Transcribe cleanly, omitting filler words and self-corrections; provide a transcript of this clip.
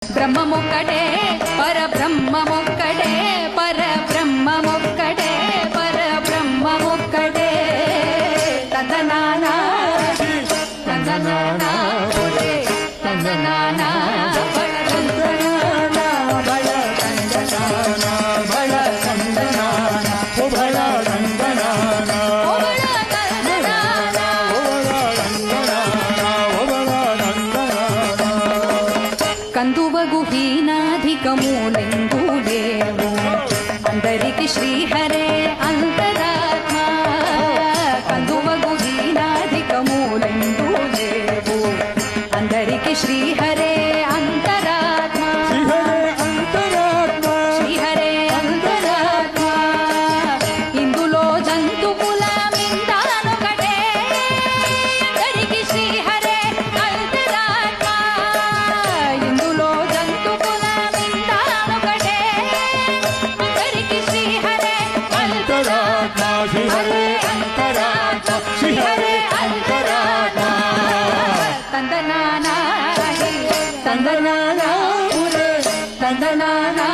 బ్రహ్మమొక్కటే పరబ్రహ్మమొక్కటే పరబ్రహ్మమొక్కటే పరబ్రహ్మమొక్కటే తందనానా తందనానా ఒరే తందనానా బళ తందనానా బళ తందనానా బళ తందనానా ఓ బళ తందనానా ఓ బళ తందనానా ఓ బళ తందనానా ఓ బళ తందనానా కందువగు హీనాధికములెందు లేవు అందరికి శ్రీహరే అంతరాత్మ కందువగు హీనాధికములెందు లేవు అందరికి శ్రీహరే అంతరాత్మ శ్రీహరే అంతరాత్మ ఇందులో జంతువుల మిందానొకటే అందరికి శ్రీహరే అంతరాత్మ ఇందులో జంతువుల మిందానొకటే అందరికి శ్రీహరే అంతరాత్మ శ్రీహరే అంతరాత్మ శ్రీహరే అంతరాత్మ తందనానా తందనానా తందనానా